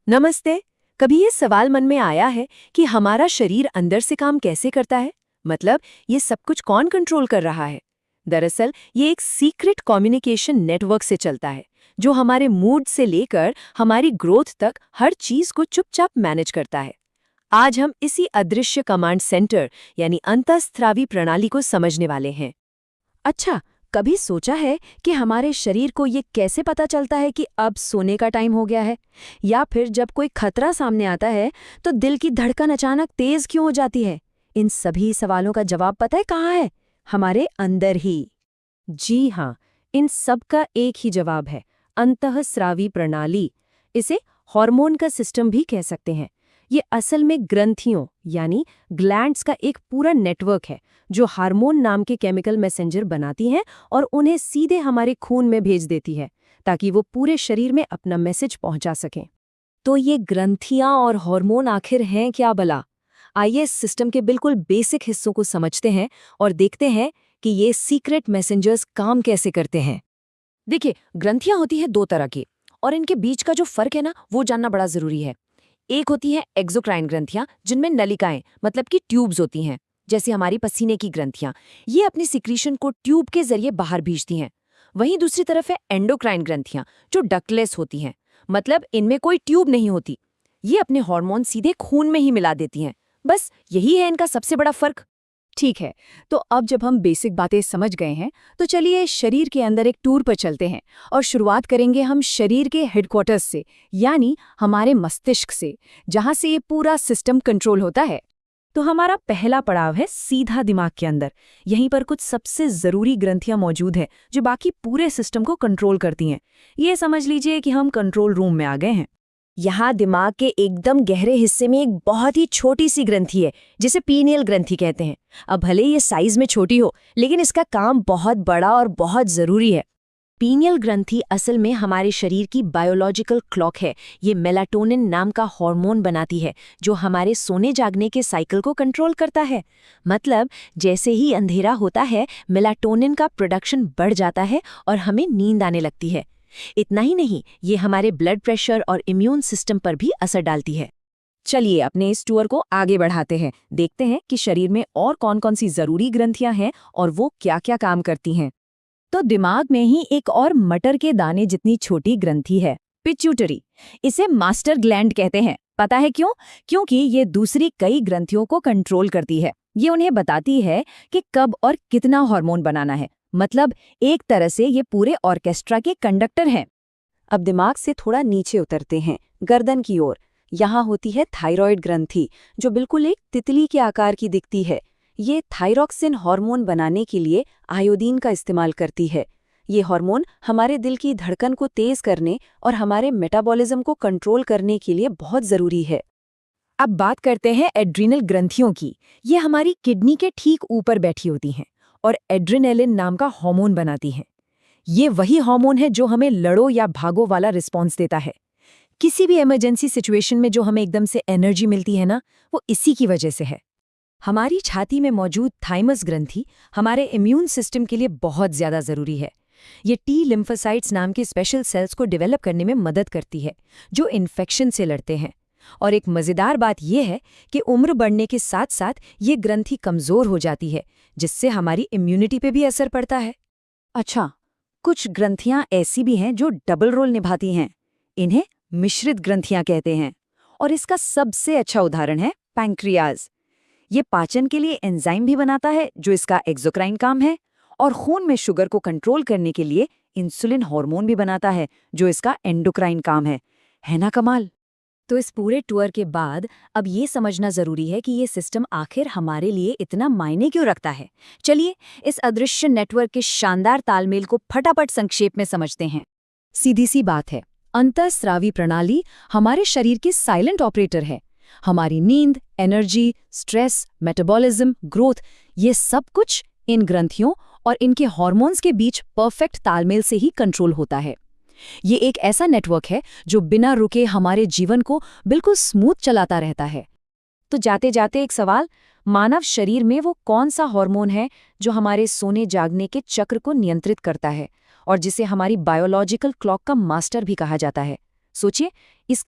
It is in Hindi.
नमस्ते। कभी ये सवाल मन में आया है कि हमारा शरीर अंदर से काम कैसे करता है? मतलब ये सब कुछ कौन कंट्रोल कर रहा है? दरअसल ये एक सीक्रेट कम्युनिकेशन नेटवर्क से चलता है, जो हमारे मूड से लेकर हमारी ग्रोथ तक हर चीज को चुपचाप मैनेज करता है। आज हम इसी अदृश्य कमांड सेंटर यानी अंतःस्रावी प्रणाली को समझने वाले हैं। अच्छा, कभी सोचा है कि हमारे शरीर को ये कैसे पता चलता है कि अब सोने का टाइम हो गया है? या फिर जब कोई खतरा सामने आता है तो दिल की धड़कन अचानक तेज क्यों हो जाती है? इन सभी सवालों का जवाब पता है कहाँ है? हमारे अंदर ही। जी हाँ, इन सब का एक ही जवाब है, अंतःस्रावी प्रणाली। इसे हार्मोन का सिस्टम भी कह सकते हैं। ये असल में ग्रंथियों यानी ग्लैंड्स का एक पूरा नेटवर्क है, जो हार्मोन नाम के केमिकल मैसेंजर बनाती हैं और उन्हें सीधे हमारे खून में भेज देती है, ताकि वो पूरे शरीर में अपना मैसेज पहुंचा सकें। तो ये ग्रंथियां और हार्मोन आखिर हैं क्या भला? आइए इस सिस्टम के बिल्कुल बेसिक हिस्सों को समझते हैं और देखते हैं कि ये सीक्रेट मैसेंजर्स काम कैसे करते हैं। देखिए, ग्रंथियां होती है दो तरह की, और इनके बीच का जो फर्क है ना, वो जानना बड़ा जरूरी है। एक होती है एक्सोक्राइन ग्रंथियां, जिनमें नलिकाएं मतलब कि ट्यूब्स होती हैं, जैसे हमारी पसीने की ग्रंथियां। ये अपनी सिक्रीशन को ट्यूब के जरिए बाहर भेजती हैं। वहीं दूसरी तरफ है एंडोक्राइन ग्रंथियां, जो डक्टलेस होती हैं, मतलब इनमें कोई ट्यूब नहीं होती। ये अपने हार्मोन सीधे खून में ही मिला देती हैं। बस यही है इनका सबसे बड़ा फर्क। ठीक है, तो अब जब हम बेसिक बातें समझ गए हैं, तो चलिए शरीर के अंदर एक टूर पर चलते हैं और शुरुआत करेंगे हम शरीर के हेडक्वार्टर्स से, यानी हमारे मस्तिष्क से, जहां से ये पूरा सिस्टम कंट्रोल होता है। तो हमारा पहला पड़ाव है सीधा दिमाग के अंदर। यहीं पर कुछ सबसे जरूरी ग्रंथियां मौजूद हैं, जो बाकी पूरे सिस्टम को कंट्रोल करती हैं। ये समझ लीजिए कि हम कंट्रोल रूम में आ गए हैं। यहाँ दिमाग के एकदम गहरे हिस्से में एक बहुत ही छोटी सी ग्रंथि है, जिसे पीनियल ग्रंथि कहते हैं। अब भले ये साइज में छोटी हो, लेकिन इसका काम बहुत बड़ा और बहुत जरूरी है। पीनियल ग्रंथि असल में हमारे शरीर की बायोलॉजिकल क्लॉक है। ये मेलाटोनिन नाम का हार्मोन बनाती है, जो हमारे सोने जागने के साइकिल को कंट्रोल करता है। मतलब जैसे ही अंधेरा होता है, मेलाटोनिन का प्रोडक्शन बढ़ जाता है और हमें नींद आने लगती है। इतना ही नहीं, ये हमारे ब्लड प्रेशर और इम्यून सिस्टम पर भी असर डालती है। चलिए अपने इस टूर को आगे बढ़ाते हैं, देखते हैं कि शरीर में और कौन-कौन सी जरूरी ग्रंथियां हैं और वो क्या-क्या काम करती हैं। तो दिमाग में ही एक और मटर के दाने जितनी छोटी ग्रंथि है, पिट्यूटरी। इसे मास्टर ग्लैंड कहते हैं। पता है क्यों? क्योंकि ये दूसरी कई ग्रंथियों को कंट्रोल करती है। ये उन्हें बताती है कि कब और कितना हार्मोन बनाना है। मतलब एक तरह से ये पूरे ऑर्केस्ट्रा के कंडक्टर हैं। अब दिमाग से थोड़ा नीचे उतरते हैं, गर्दन की ओर। यहाँ होती है थायराइड ग्रंथि, जो बिल्कुल एक तितली के आकार की दिखती है। ये थायरॉक्सिन हार्मोन बनाने के लिए आयोडीन का इस्तेमाल करती है। ये हार्मोन हमारे दिल की धड़कन को तेज करने और हमारे मेटाबॉलिज्म को कंट्रोल करने के लिए बहुत जरूरी है। अब बात करते हैं एड्रिनल ग्रंथियों की। ये हमारी किडनी के ठीक ऊपर बैठी होती हैं और एड्रेनालिन नाम का हार्मोन बनाती हैं। ये वही हार्मोन है जो हमें लड़ो या भागो वाला रिस्पॉन्स देता है। किसी भी इमरजेंसी सिचुएशन में जो हमें एकदम से एनर्जी मिलती है ना, वो इसी की वजह से है। हमारी छाती में मौजूद थाइमस ग्रंथि हमारे इम्यून सिस्टम के लिए बहुत ज्यादा जरूरी है। ये टी लिम्फोसाइट्स नाम के स्पेशल सेल्स को डेवलप करने में मदद करती है, जो इन्फेक्शन से लड़ते हैं। और एक मजेदार बात यह है कि उम्र बढ़ने के साथ साथ ये ग्रंथि कमजोर हो जाती है, जिससे हमारी इम्यूनिटी पे भी असर पड़ता है। अच्छा, कुछ ग्रंथियां ऐसी भी हैं जो डबल रोल निभाती हैं। इन्हें मिश्रित ग्रंथियां कहते हैं। और इसका सबसे अच्छा उदाहरण है पैंक्रियाज। ये पाचन के लिए एंजाइम भी बनाता है, जो इसका एक्सोक्राइन काम है, और खून में शुगर को कंट्रोल करने के लिए इंसुलिन हार्मोन भी बनाता है, जो इसका एंडोक्राइन काम है ना कमाल? तो इस पूरे टूर के बाद अब ये समझना जरूरी है कि ये सिस्टम आखिर हमारे लिए इतना मायने क्यों रखता है। चलिए इस अदृश्य नेटवर्क के शानदार तालमेल को फटाफट संक्षेप में समझते हैं। सीधी सी बात है, अंतःस्रावी प्रणाली हमारे शरीर की साइलेंट ऑपरेटर है। हमारी नींद, एनर्जी, स्ट्रेस, मेटाबॉलिज्म, ग्रोथ, ये सब कुछ इन ग्रंथियों और इनके हार्मोन्स के बीच परफेक्ट तालमेल से ही कंट्रोल होता है। ये एक ऐसा नेटवर्क है जो बिना रुके हमारे जीवन को बिल्कुल स्मूथ चलाता रहता है। तो जाते जाते एक सवाल, मानव शरीर में वो कौन सा हार्मोन है जो हमारे सोने जागने के चक्र को नियंत्रित करता है और जिसे हमारी बायोलॉजिकल क्लॉक का मास्टर भी कहा जाता है? सोचिए, इस